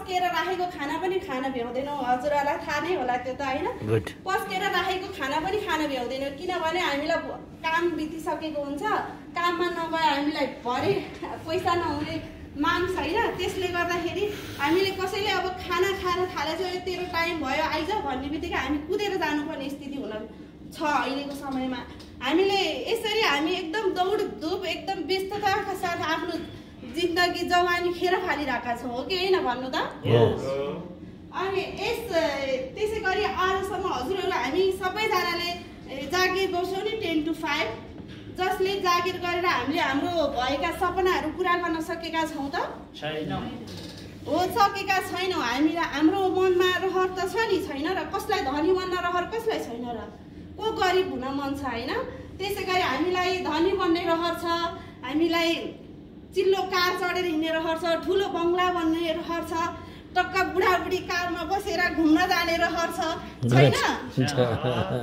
पस्केर राखेको खाना पनि खान भ्याउँदैनौँ। हजुरहरूलाई थाहा नै होला त्यो त होइन। पस्केर राखेको खाना पनि खान भ्याउँदैनौँ किनभने हामीलाई काम बितिसकेको हुन्छ। काममा नगए हामीलाई भरे पैसा नहुने माग छैन। त्यसले गर्दाखेरि हामीले कसैले अब खाना खान थालेछ तेरो टाइम भयो आइज भन्ने बित्तिकै हामी कुदेर जानुपर्ने स्थिति हुन छ अहिलेको समयमा। हामीले यसरी हामी एकदम दौडधुप एकदम व्यस्तताका साथ आफ्नो जिन्दगी जवानी खेर फालिरहेका छौँ हो कि होइन भन्नु त। अनि त्यसै गरी आजसम्म हजुरहरू हामी सबैजनाले जागिर बस्छौँ नि 10 to 5 जसले जागिर गरेर हामीले हाम्रो भएका सपनाहरू पुरा गर्न सकेका छौँ त हो सकेका छैनौँ। हामीलाई हाम्रो मनमा रहर त छ नि छैन र कसलाई धनी बन्न रहर कसलाई छैन र को गरिब हुन मन छ होइन। त्यसै गरी हामीलाई धनी बन्ने रहर छ, हामीलाई चिल्लो कार चढेर हिँड्ने रहर छ, ठुलो बङ्गला बन्ने रहर छ, टक्का बुढाबुढी कारमा बसेर घुम्न जाने रहर छ छैन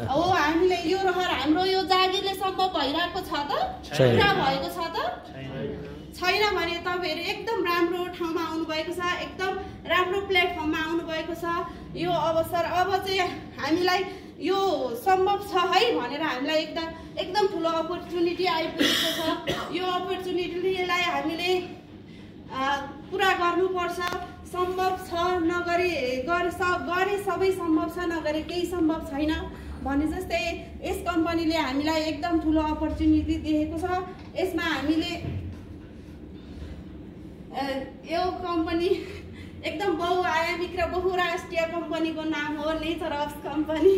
हो। हामीले यो रहर हाम्रो यो जागिरले सम्भव भइरहेको छ त पुरा भएको छ त छैन भने तपाईँहरू एकदम राम्रो ठाउँमा आउनुभएको छ, एकदम राम्रो प्लेटफर्ममा आउनुभएको छ। यो अवसर अब चाहिँ हामीलाई यो सम्भव छ है भनेर हामीलाई एकदम ठुलो अपर्च्युनिटी आइपुगेको छ। यो अपर्च्युनिटीलाई हामीले पुरा गर्नुपर्छ। सम्भव छ गरे सबै सम्भव छ, नगरे केही सम्भव छैन भने जस्तै यस कम्पनीले हामीलाई एकदम ठुलो अपर्च्युनिटी दिएको छ। यसमा हामीले यो कम्पनी एकदम बहुआयामिक र बहुराष्ट्रिय कम्पनीको नाम हो नेचर अफ कम्पनी।